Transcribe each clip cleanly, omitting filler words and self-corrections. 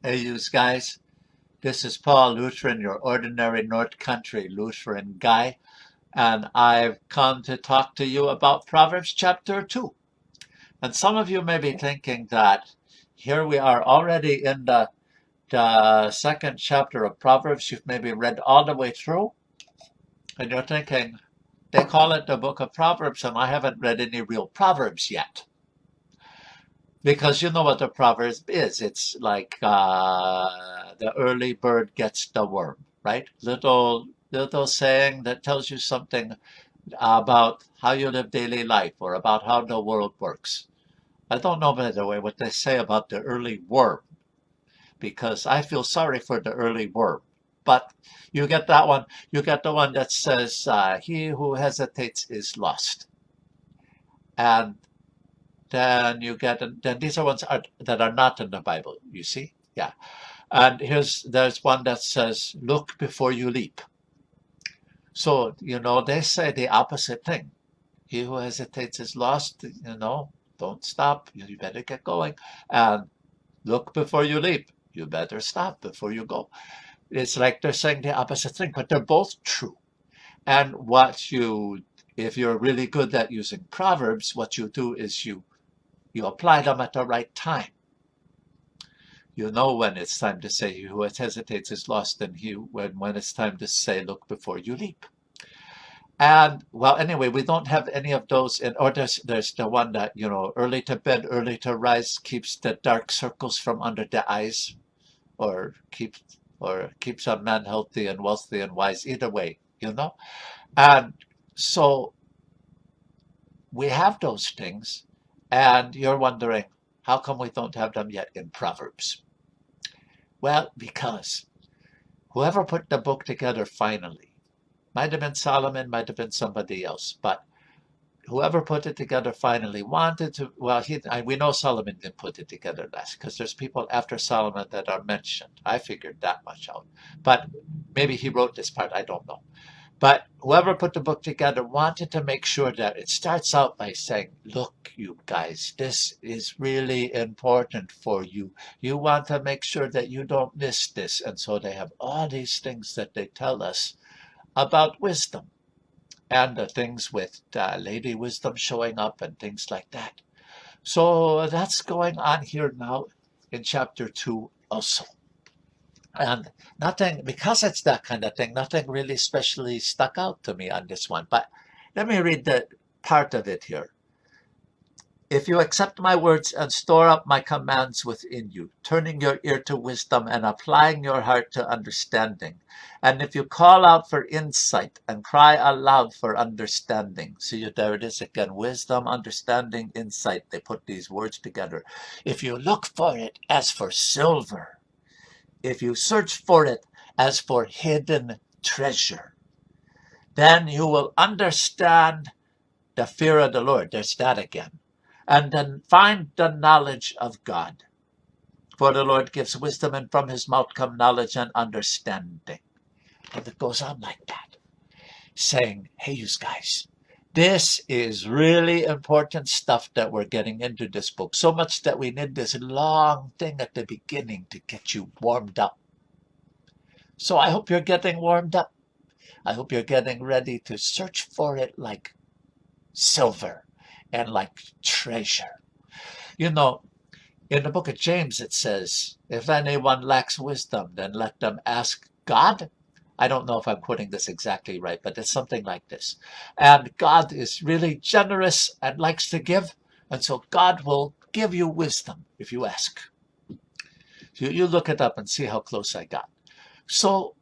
Hey, you guys. This is Paul Lutheran, your ordinary North Country Lutheran guy, and I've come to talk to you about Proverbs chapter 2. And some of you may be thinking that here we are already in the second chapter of Proverbs. You've maybe read all the way through, and you're thinking, they call it the book of Proverbs, and I haven't read any real Proverbs yet. Because you know what the proverb is. It's like the early bird gets the worm, right? Little saying that tells you something about how you live daily life or about how the world works. I don't know, by the way, what they say about the early worm, because I feel sorry for the early worm. But you get that one. You get the one that says, he who hesitates is lost. And then these are ones that are not in the Bible, you see? Yeah. And there's one that says, look before you leap. So, they say the opposite thing. He who hesitates is lost, don't stop. You better get going. And look before you leap. You better stop before you go. It's like they're saying the opposite thing, but they're both true. And if you're really good at using Proverbs, what you do is you apply them at the right time. You know when it's time to say, he who hesitates is lost, and when it's time to say, look before you leap. And, well, anyway, we don't have any of those. Or there's the one that, early to bed, early to rise keeps the dark circles from under the eyes, or keeps a man healthy and wealthy and wise, either way, And so we have those things, and you're wondering, how come we don't have them yet in Proverbs? Well, because whoever put the book together finally, might have been Solomon, might have been somebody else, but whoever put it together finally wanted to, well, we know Solomon didn't put it together last, because there's people after Solomon that are mentioned. I figured that much out. But maybe he wrote this part, I don't know. But whoever put the book together wanted to make sure that it starts out by saying, look, you guys, this is really important for you. You want to make sure that you don't miss this. And so they have all these things that they tell us about wisdom, and the things with Lady Wisdom showing up and things like that. So that's going on here now in chapter 2 also. And nothing, because it's that kind of thing, nothing really specially stuck out to me on this one. But let me read the part of it here. If you accept my words and store up my commands within you, turning your ear to wisdom and applying your heart to understanding, and if you call out for insight and cry aloud for understanding. See, there it is again, wisdom, understanding, insight. They put these words together. If you look for it as for silver, if you search for it as for hidden treasure, then you will understand the fear of the Lord. There's that again. And then find the knowledge of God. For the Lord gives wisdom, and from his mouth come knowledge and understanding. And it goes on like that, saying, hey, you guys, this is really important stuff that we're getting into this book. So much that we need this long thing at the beginning to get you warmed up. So I hope you're getting warmed up. I hope you're getting ready to search for it like silver and like treasure. In the book of James it says, if anyone lacks wisdom, then let them ask God. I don't know if I'm putting this exactly right, but it's something like this. And God is really generous and likes to give, and so God will give you wisdom if you ask. You look it up and see how close I got. So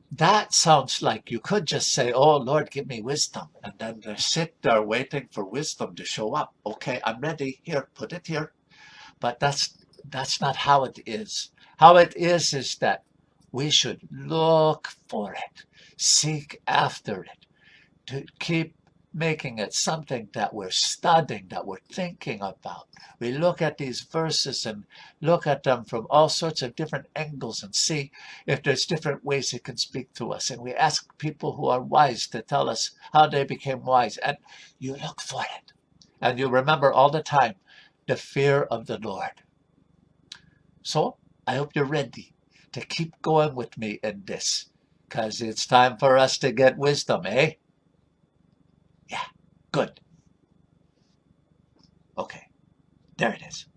that sounds like you could just say, oh, Lord, give me wisdom. And then they sit there waiting for wisdom to show up. Okay, I'm ready. Here, put it here. But that's not how it is. How it is that we should look for it, seek after it, to keep making it something that we're studying, that we're thinking about. We look at these verses and look at them from all sorts of different angles and see if there's different ways it can speak to us. And we ask people who are wise to tell us how they became wise. And you look for it. And you remember all the time the fear of the Lord. So I hope you're ready to keep going with me in this, because it's time for us to get wisdom, eh? Yeah, good. Okay, there it is.